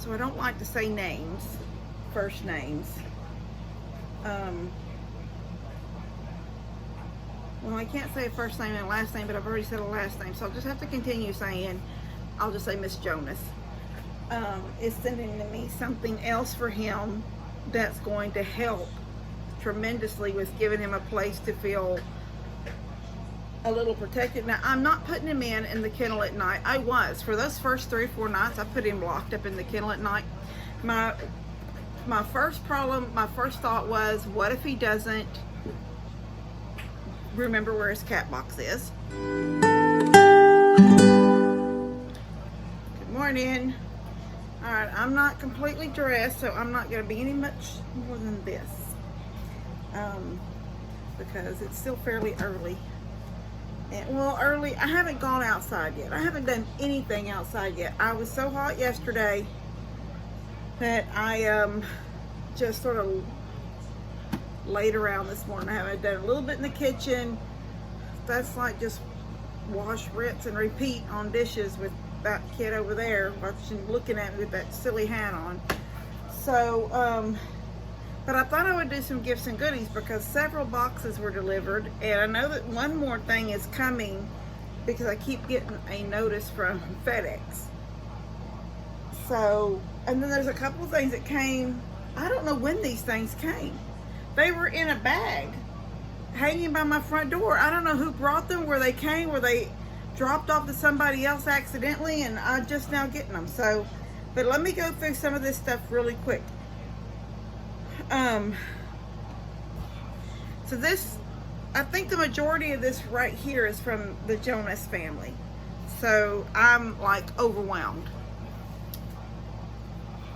So I don't like to say names, first names. Well, I can't say a first name and a last name, but I've already said a last name, so I'll just have to continue saying, I'll just say Miss Jonas, is sending to me something else for him that's going to help tremendously with giving him a place to feel a little protected. Now, I'm not putting him in the kennel at night. I was. For those first 3 or 4 nights, I put him locked up in the kennel at night. My first thought was, what if he doesn't remember where his cat box is? Good morning. All right, I'm not completely dressed, so I'm not going to be any much more than this, because it's still fairly early. And, well, early, I haven't gone outside yet. I haven't done anything outside yet. I was so hot yesterday that I just sort of laid around this morning. I haven't done a little bit in the kitchen. That's like just wash, rinse, and repeat on dishes with that kid over there watching, looking at me with that silly hat on. So, but I thought I would do some gifts and goodies because several boxes were delivered, and I know that one more thing is coming because I keep getting a notice from FedEx. So, and then there's a couple of things that came. I don't know when these things came. They were in a bag hanging by my front door. I don't know who brought them, where they came, where they dropped off to somebody else accidentally, and I'm just now getting them. So, but let me go through some of this stuff really quick. So this, I think the majority of this right here is from the Jonas family. So I'm like overwhelmed.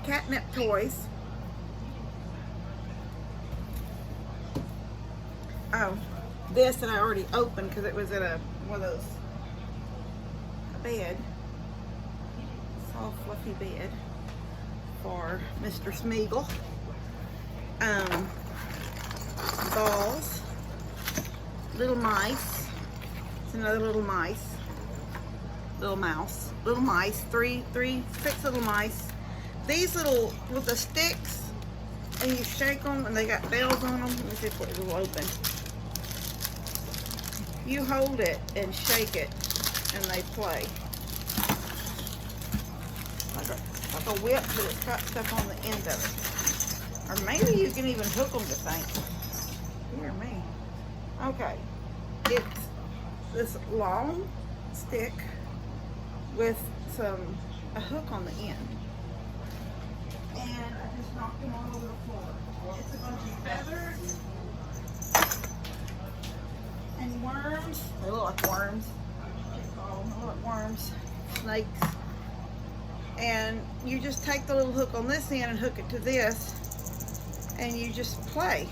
Catnip toys. Oh, this that I already opened because it was in one of those bed, soft fluffy bed for Mr. Sméagol. Balls, little mice. It's another little mice, little mouse, little mice. 6 little mice. These little with the sticks, and you shake them, and they got bells on them. Let me see if it will open. You hold it and shake it, and they play. Like a whip, but it's got stuff on the end of it. Or maybe you can even hook them to things. Dear me. Okay. It's this long stick with a hook on the end. And I just knocked them all over the floor. It's a bunch of feathers and worms. They look like worms. They look like worms. Snakes. And you just take the little hook on this end and hook it to this, and you just play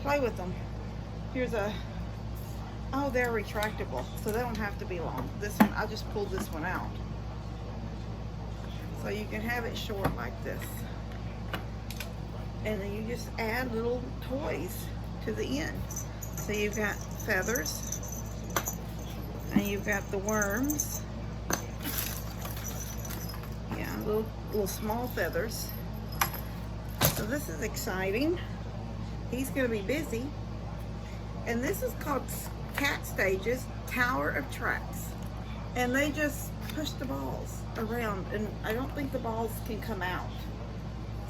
with them. Here's oh, they're retractable, so they don't have to be long. This one, I just pulled this one out. So you can have it short like this. And then you just add little toys to the end. So you've got feathers, and you've got the worms. Yeah, little small feathers. So this is exciting. He's going to be busy. And this is called Cat Stages Tower of Tracks. And they just push the balls around, and I don't think the balls can come out.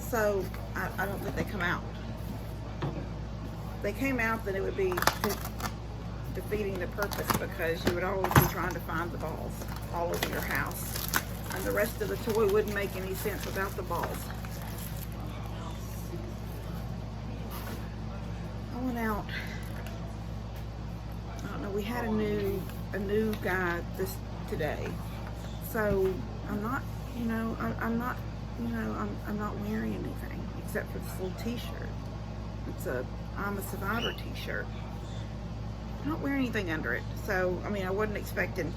So I don't think they come out. If they came out, then it would be defeating the purpose, because you would always be trying to find the balls all over your house. And the rest of the toy wouldn't make any sense without the balls. I went out, I don't know, we had a new guy today. So I'm not, I'm not wearing anything except for this little t-shirt. It's a I'm a Survivor t-shirt. I don't wear anything under it. So, I mean, I wasn't expecting.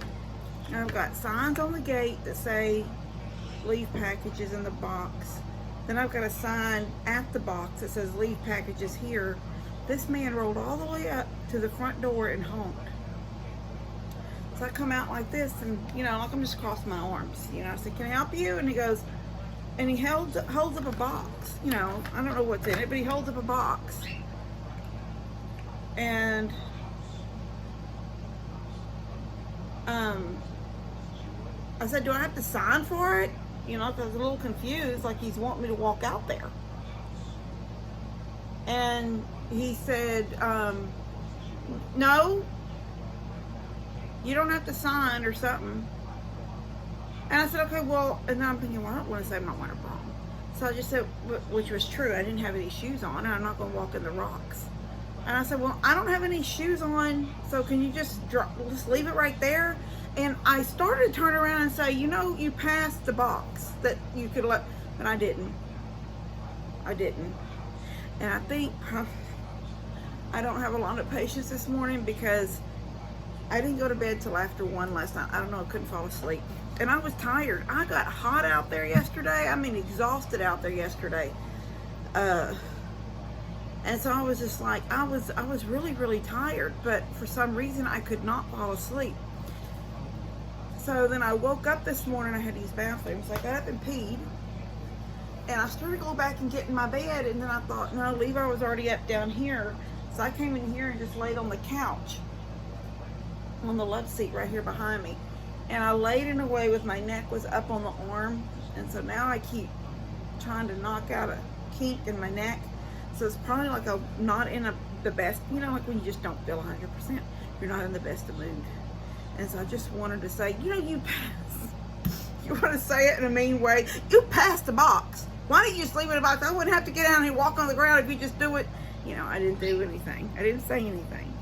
I've got signs on the gate that say leave packages in the box. Then I've got a sign at the box that says leave packages here. This man rolled all the way up to the front door and honked. So I come out like this, and like I'm just crossing my arms. I said, "Can I help you?" And he goes, and he holds up a box. You know, I don't know what's in it, but he holds up a box. And I said, do I have to sign for it? You know, because I was a little confused, like he's wanting me to walk out there. And he said, no, you don't have to sign or something. And I said, okay, well, and then I'm thinking, well, I don't want to say my winter wrong. So I just said, which was true, I didn't have any shoes on, and I'm not going to walk in the rocks. And I said, well, I don't have any shoes on, so can you just leave it right there? And I started to turn around and say, you know, you passed the box that you could let, but I didn't. I didn't. And I think I don't have a lot of patience this morning because I didn't go to bed till after 1 last night. I don't know, I couldn't fall asleep. And I was tired. I got hot out there yesterday. I mean, exhausted out there yesterday. And so I was just like, I was really, really tired, but for some reason I could not fall asleep. So then I woke up this morning, I had to use bathrooms. So I got up and peed. And I started to go back and get in my bed, and then I thought, no, Levi was already up down here. So I came in here and just laid on the couch, on the love seat right here behind me. And I laid in a way with my neck was up on the arm. And so now I keep trying to knock out a kink in my neck. So it's probably like I'm not in the best, you know, like when you just don't feel 100%, you're not in the best of mood. And so I just wanted to say, you know, you pass. You want to say it in a mean way? You passed the box. Why don't you just leave it in a box? I wouldn't have to get down here and walk on the ground if you just do it. You know, I didn't do anything. I didn't say anything.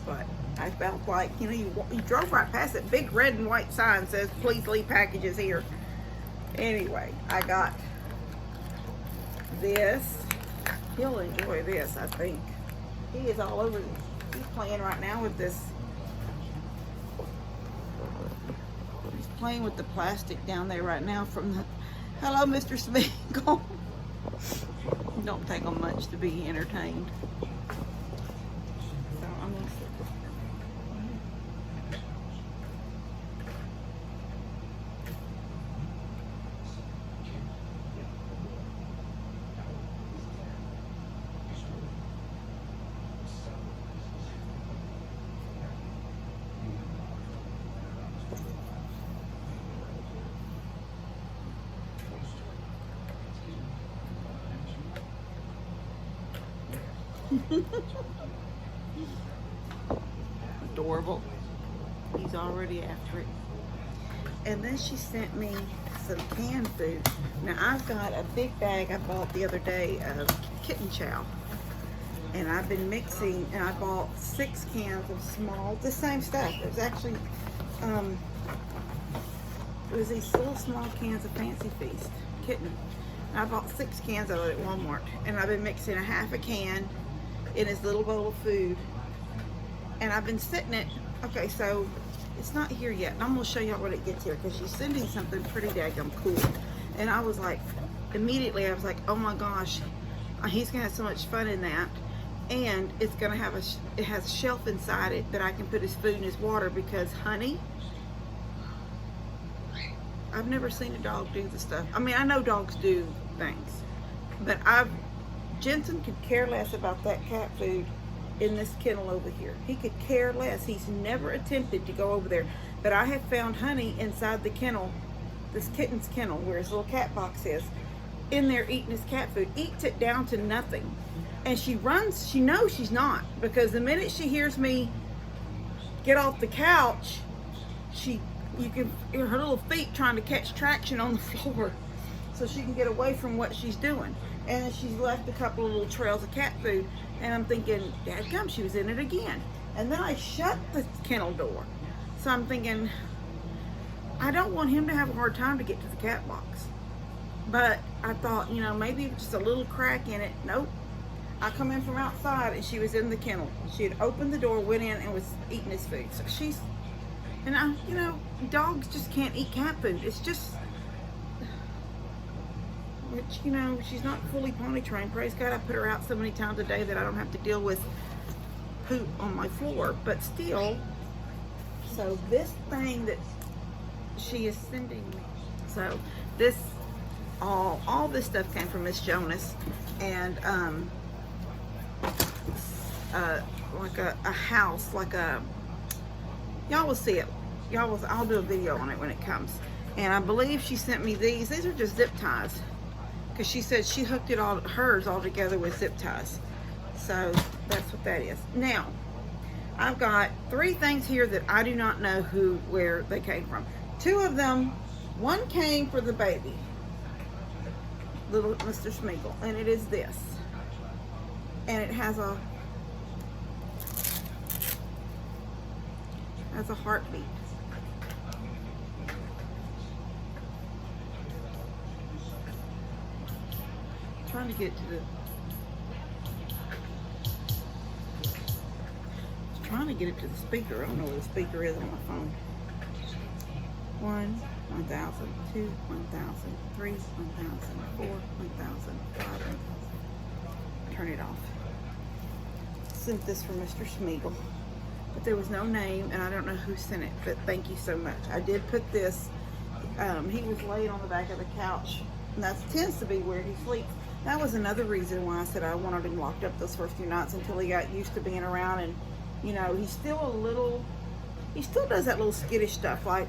But I felt like, you know, you drove right past it. Big red and white sign says, please leave packages here. Anyway, I got this. He'll enjoy this, I think. He is all over this. He's playing right now with this. He's playing with the plastic down there right now from the... Hello, Mr. Sméagol. Don't take on much to be entertained. So I'm going to sit this adorable. He's already after it. And then she sent me some canned food. Now I've got a big bag I bought the other day of kitten chow. And I've been mixing, and I bought 6 cans of small, the same stuff. It was actually, it was these little small cans of Fancy Feast, kitten. And I bought 6 cans of it at Walmart. And I've been mixing a half a can in his little bowl of food. And I've been sitting it, okay, so it's not here yet. And I'm gonna show y'all when it gets here because she's sending something pretty daggum cool. And I was like, immediately I was like, oh my gosh, he's gonna have so much fun in that. And it's gonna have it has a shelf inside it that I can put his food and his water because honey, I've never seen a dog do the stuff. I mean, I know dogs do things, but Jensen could care less about that cat food in this kennel over here. He could care less. He's never attempted to go over there. But I have found Honey inside the kennel, this kitten's kennel, where his little cat box is, in there eating his cat food. Eats it down to nothing. And she runs, she knows she's not, because the minute she hears me get off the couch, you can hear her little feet trying to catch traction on the floor so she can get away from what she's doing. And she's left a couple of little trails of cat food, and I'm thinking, dadgum, she was in it again. And then I shut the kennel door. So I'm thinking, I don't want him to have a hard time to get to the cat box. But I thought, you know, maybe just a little crack in it. Nope. I come in from outside and she was in the kennel. She had opened the door, went in, and was eating his food. So she's, and I, you know, dogs just can't eat cat food. It's just, which, you know, she's not fully potty trained. Praise God, I put her out so many times a day that I don't have to deal with poop on my floor. But still, so this thing that she is sending me, so this all this stuff came from Miss Jonas, and like a house, like a, y'all will see it. I'll do a video on it when it comes. And I believe she sent me these. These are just zip ties, because she said she hooked it all, hers all together with zip ties. So that's what that is. Now, I've got 3 things here that I do not know where they came from. 2 of them, one came for the baby, little Mr. Sméagol, and it is this. And it has a heartbeat. Trying to get to the, trying to get it to the speaker. I don't know where the speaker is on my phone. 1, 1,000, 2, 1,000, 3, 1,000, 4, 1,000, 5, 1,000. Turn it off. Sent this from Mr. Sméagol, but there was no name, and I don't know who sent it, but thank you so much. I did put this, he was laid on the back of the couch, and that tends to be where he sleeps. That was another reason why I said I wanted him locked up those first few nights until he got used to being around. And you know, he still does that little skittish stuff, like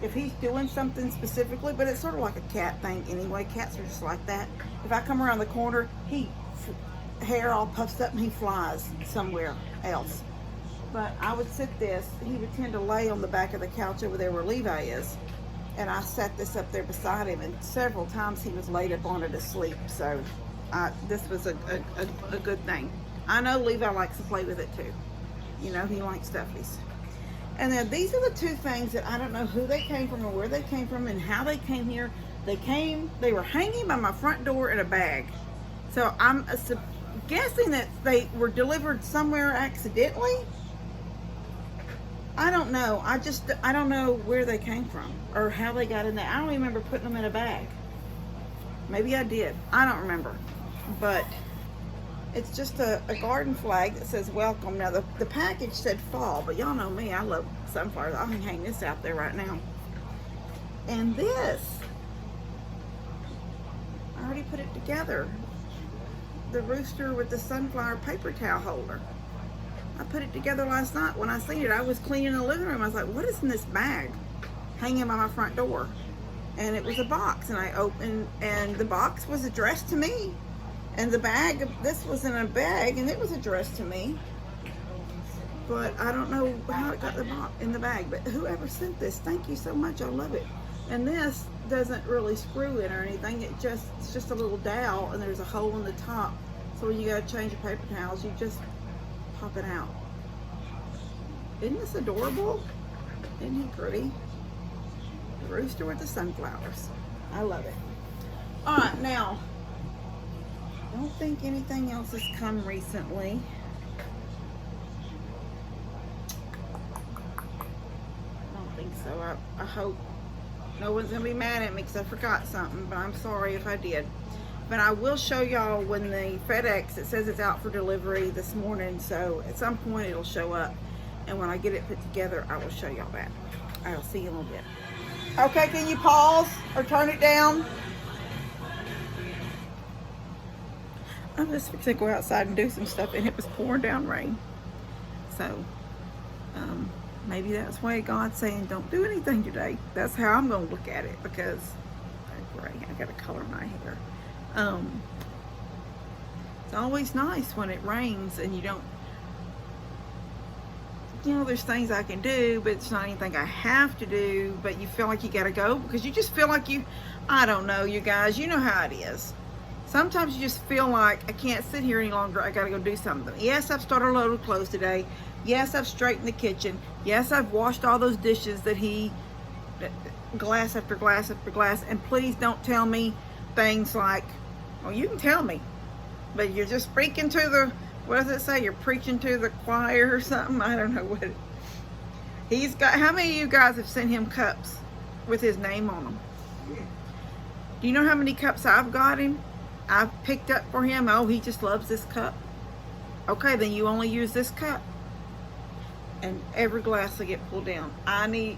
if he's doing something specifically, but it's sort of like a cat thing anyway. Cats are just like that. If I come around the corner, hair all puffed up and he flies somewhere else. But I would sit this, he would tend to lay on the back of the couch over there where Levi is, and I set this up there beside him, and several times he was laid up on it asleep. So this was a good thing. I know Levi likes to play with it too. You know, he likes stuffies. And then these are the 2 things that I don't know who they came from or where they came from and how they came here. They were hanging by my front door in a bag. So I'm guessing that they were delivered somewhere accidentally. I don't know. I don't know where they came from or how they got in there. I don't remember putting them in a bag. Maybe I did. I don't remember. But it's just a garden flag that says welcome. Now the package said fall, but y'all know me. I love sunflowers. I can hang this out there right now. And this, I already put it together. The rooster with the sunflower paper towel holder. I put it together last night. When I seen it, I was cleaning the living room. I was like, what is in this bag hanging by my front door? And it was a box, and I opened, and the box was addressed to me. And the bag, this was in a bag, and it was addressed to me. But I don't know how it got in the bag. But whoever sent this, thank you so much. I love it. And this doesn't really screw in or anything. It's just a little dowel, and there's a hole in the top. So when you gotta change your paper towels, you just pop it out. Isn't this adorable? Isn't he pretty? The rooster with the sunflowers. I love it. All right, now, I don't think anything else has come recently. I don't think so. I hope no one's gonna be mad at me because I forgot something, but I'm sorry if I did. But I will show y'all when the FedEx, it says it's out for delivery this morning, so at some point it'll show up. And when I get it put together, I will show y'all that. I'll see you in a little bit. Okay, can you pause or turn it down? I'm just fixing to go outside and do some stuff, and it was pouring down rain. So, maybe that's why God's saying don't do anything today. That's how I'm going to look at it, because gray, I got to color my hair. It's always nice when it rains and you don't, you know, there's things I can do, but it's not anything I have to do, but you feel like you got to go because you just feel like I don't know, you guys, you know how it is. Sometimes you just feel like I can't sit here any longer. I got to go do something. Yes, I've started a load of clothes today. Yes, I've straightened the kitchen. Yes, I've washed all those dishes that glass after glass after glass. And please don't tell me things like, well, you can tell me, but you're just preaching to the, what does it say? You're preaching to the choir or something? I don't know what it, he's got. How many of you guys have sent him cups with his name on them? Do you know how many cups I've got him? I've picked up for him. Oh, he just loves this cup. Okay, then you only use this cup. And every glass will get pulled down. I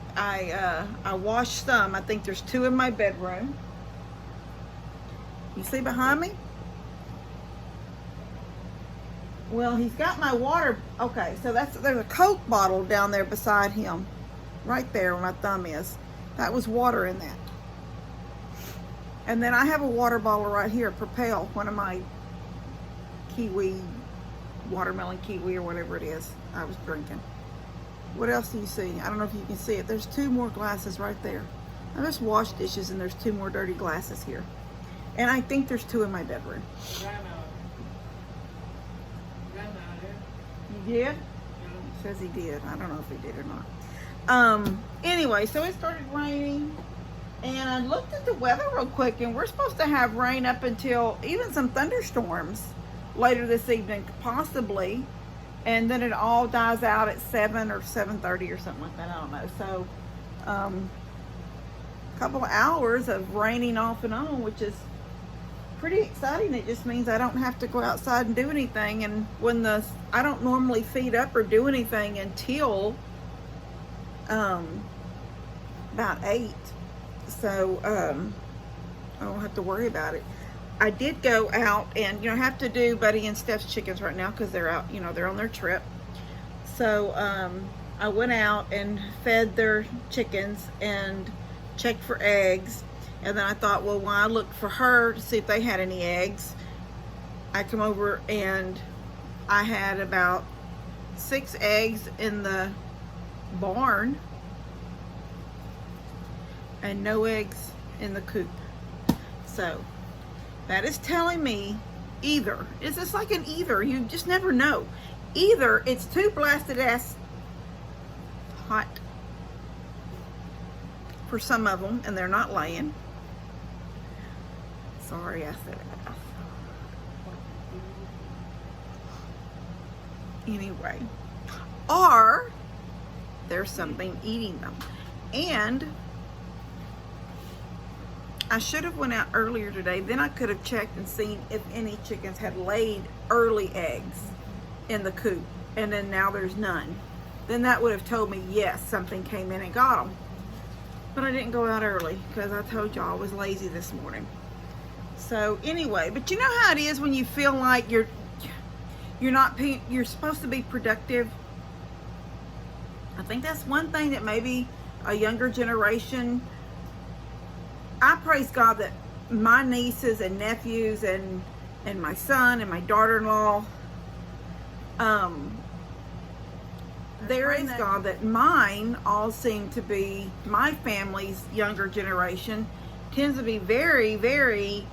washed some. I think there's 2 in my bedroom. You see behind me? Well, he's got my water. Okay, so there's a Coke bottle down there beside him. Right there where my thumb is. That was water in that. And then I have a water bottle right here, Propel, one of my kiwi, watermelon kiwi or whatever it is I was drinking. What else do you see? I don't know if you can see it. There's 2 more glasses right there. I just washed dishes and there's 2 more dirty glasses here. And I think there's 2 in my bedroom. You did? He says he did. I don't know if he did or not. Anyway, so it started raining. And I looked at the weather real quick, and we're supposed to have rain up until even some thunderstorms later this evening, possibly. And then it all dies out at 7 or 7:30 or something like that. I don't know. So, a couple of hours of raining off and on, which is pretty exciting. It just means I don't have to go outside and do anything. And when I don't normally feed up or do anything until about 8. So I don't have to worry about it. I did go out and, I have to do Buddy and Steph's chickens right now because they're out, they're on their trip. So I went out and fed their chickens and checked for eggs. And then I thought, well, when I looked for her to see if they had any eggs, I come over and I had about 6 eggs in the barn and no eggs in the coop. So that is telling me either, it's just like an either, you just never know. Either it's too blasted ass hot for some of them and they're not laying. Sorry, I said it. Anyway, or there's something eating them. And I should have went out earlier today. Then I could have checked and seen if any chickens had laid early eggs in the coop. And then now there's none. Then that would have told me, yes, something came in and got them. But I didn't go out early because I told y'all I was lazy this morning. So anyway, but you know how it is when you feel like you're supposed to be productive. I think that's one thing that maybe a younger generation, I praise God that my nieces and nephews and my son and my daughter-in-law, there is God that mine all seem to be, my family's younger generation tends to be very, very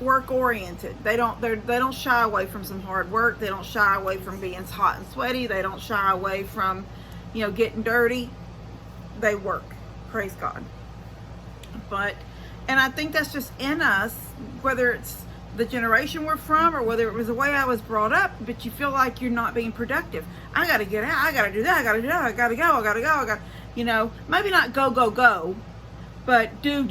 work-oriented. They don't shy away from some hard work. They don't shy away from being hot and sweaty. They don't shy away from, getting dirty. They work. Praise God. And I think that's just in us, whether it's the generation we're from or whether it was the way I was brought up, but you feel like you're not being productive. I got to get out. I got to do that. I got to do that. I got to go. Maybe not go, but do.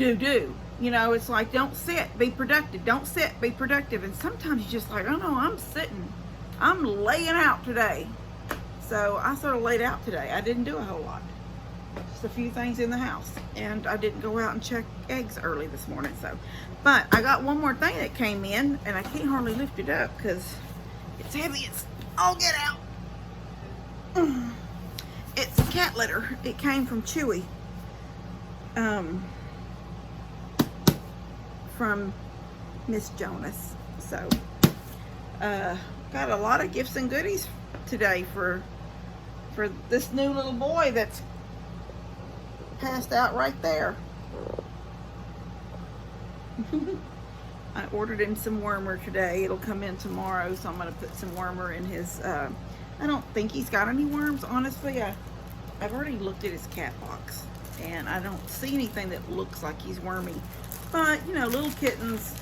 It's like, don't sit, be productive. Don't sit, be productive. And sometimes you're just like, oh no, I'm sitting. I'm laying out today. So I sort of laid out today. I didn't do a whole lot. Just a few things in the house. And I didn't go out and check eggs early this morning. But I got one more thing that came in, and I can't hardly lift it up because it's heavy. It's all get out. It's cat litter. It came from Chewy. From Miss Jonas. So got a lot of gifts and goodies today for this new little boy that's passed out right there. I ordered him some wormer today. It'll come in tomorrow, so I'm going to put some wormer in his I don't think he's got any worms, honestly. I've already looked at his cat box and I don't see anything that looks like he's wormy. But, little kittens,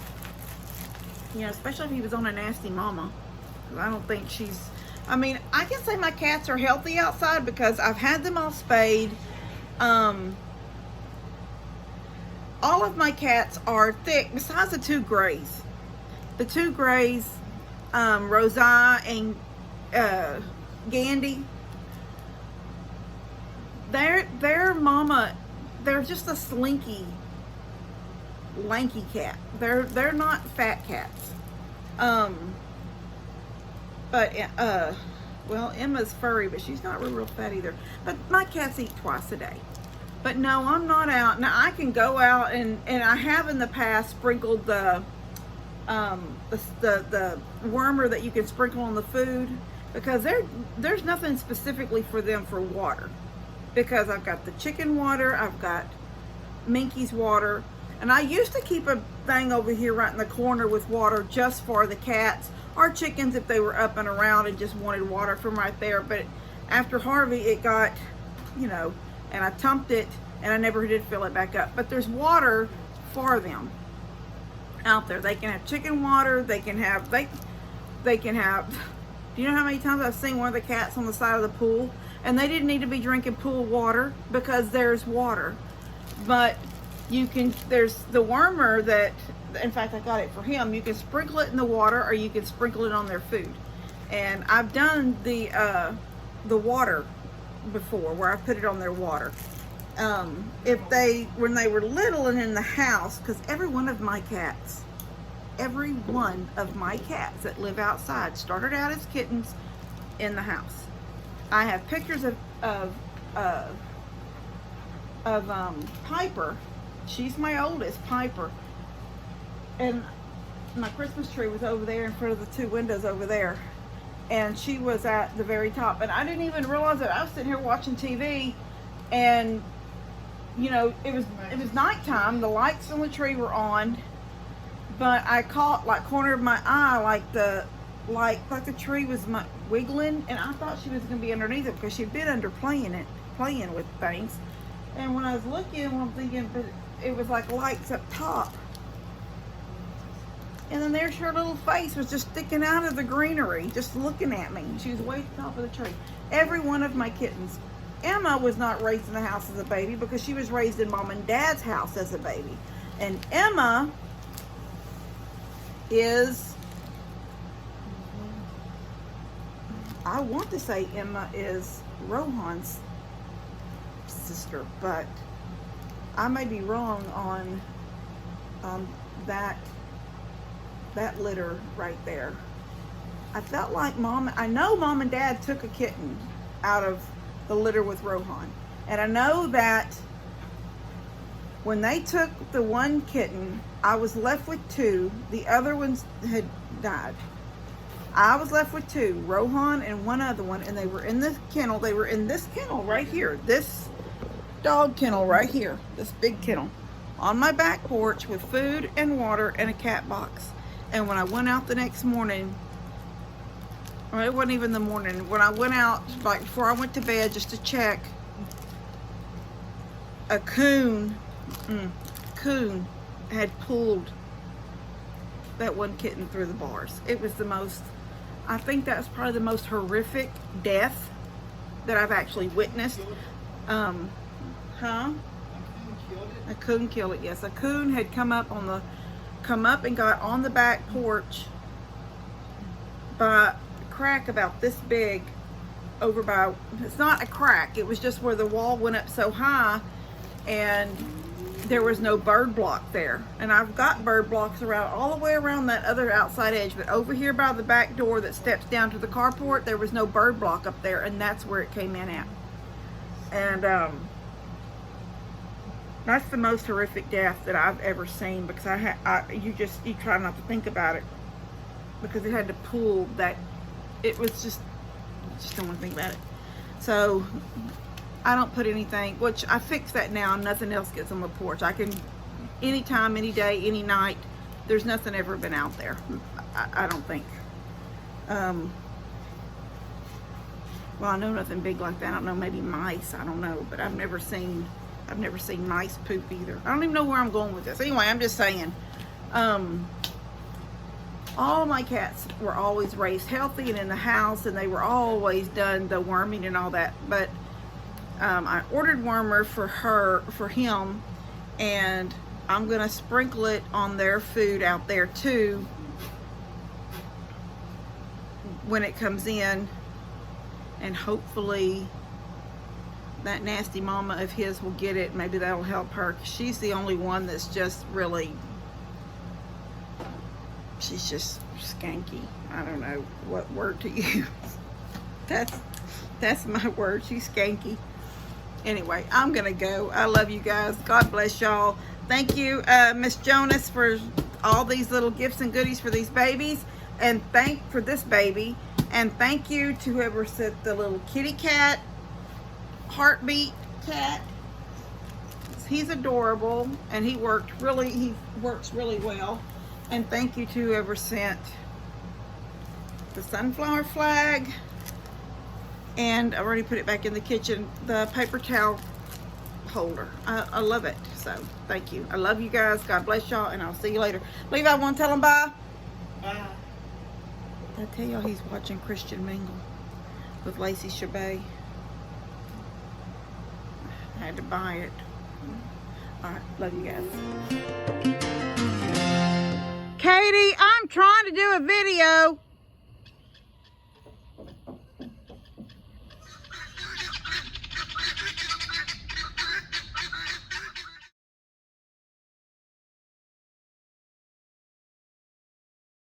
especially if he was on a nasty mama. I don't think I can say my cats are healthy outside because I've had them all spayed. All of my cats are thick, besides the 2 grays. The 2 grays, Rosi and Gandy, their mama, they're just a slinky lanky cat. They're not fat cats. But well, Emma's furry, but she's not real fat either. But my cats eat twice a day. But no, I'm not out. Now I can go out and I have in the past sprinkled the wormer that you can sprinkle on the food, because there's nothing specifically for them for water, because I've got the chicken water, I've got Minky's water, and I used to keep a thing over here right in the corner with water just for the cats or chickens if they were up and around and just wanted water from right there. But after Harvey, it got, you know, and I tumped it and I never did fill it back up. But there's water for them out there. They can have chicken water, they can have, do you know how many times I've seen one of the cats on the side of the pool, and they didn't need to be drinking pool water because there's water. But you can, there's the wormer that, in fact I got it for him, you can sprinkle it in the water or you can sprinkle it on their food. And I've done the water before, where I put it on their water. If they, when they were little and in the house, because every one of my cats that live outside started out as kittens in the house. I have pictures of Piper. She's my oldest, Piper. And my Christmas tree was over there in front of the two windows over there. And she was at the very top. And I didn't even realize it. I was sitting here watching TV, and you know, it was nighttime. The lights on the tree were on, but I caught like corner of my eye, like the tree was wiggling, and I thought she was gonna be underneath it because she'd been under playing with things. And when I was looking, I'm thinking, but it was like lights up top. And then there's her little face was just sticking out of the greenery, just looking at me. She was way at the top of the tree. Every one of my kittens. Emma was not raised in the house as a baby because she was raised in Mom and Dad's house as a baby. And Emma is, I want to say Emma is Rohan's sister, but I may be wrong on that litter right there. I felt like I know Mom and Dad took a kitten out of the litter with Rohan, and I know that when they took the one kitten, I was left with two. The other ones had died. I was left with two, Rohan and one other one, and they were in this kennel. They were in this kennel right here, this dog kennel right here, this big kennel, on my back porch with food and water and a cat box. And when I went out the next morning, well, it wasn't even the morning, when I went out, like before I went to bed just to check, a coon had pulled that one kitten through the bars. It was the most, I think that's probably the most horrific death that I've actually witnessed. A coon killed it, yes. A coon had come up and got on the back porch by a crack about this big, over by, it's not a crack, it was just where the wall went up so high and there was no bird block there. And I've got bird blocks around, all the way around that other outside edge, but over here by the back door that steps down to the carport, there was no bird block up there, and that's where it came in at. And that's the most horrific death that I've ever seen, because you try not to think about it, because it had to pull that, it was just don't want to think about it. So I don't put anything, which I fixed that now, and nothing else gets on the porch. I can, anytime, any day, any night, there's nothing ever been out there, I don't think. Well, I know nothing big like that. I don't know, maybe mice, I don't know, but I've never seen mice poop either. I don't even know where I'm going with this. Anyway, I'm just saying, all my cats were always raised healthy and in the house, and they were always done the worming and all that. But I ordered wormer for him, and I'm gonna sprinkle it on their food out there too when it comes in, and hopefully that nasty mama of his will get it. Maybe that'll help her. She's the only one that's just really, she's just skanky. I don't know what word to use. That's my word. She's skanky. Anyway, I'm gonna go. I love you guys. God bless y'all. Thank you, Miss Jonas, for all these little gifts and goodies for these babies, and for this baby. And thank you to whoever sent the little kitty cat, heartbeat cat. He's adorable, and he works really well. And thank you to whoever sent the sunflower flag. And I already put it back in the kitchen, the paper towel holder. I love it. So thank you. I love you guys. God bless y'all, and I'll see you later. Levi, want to tell them bye? Bye. I tell y'all he's watching Christian Mingle with Lacey Chabet. I had to buy it. All right, love you guys. Katie, I'm trying to do a video.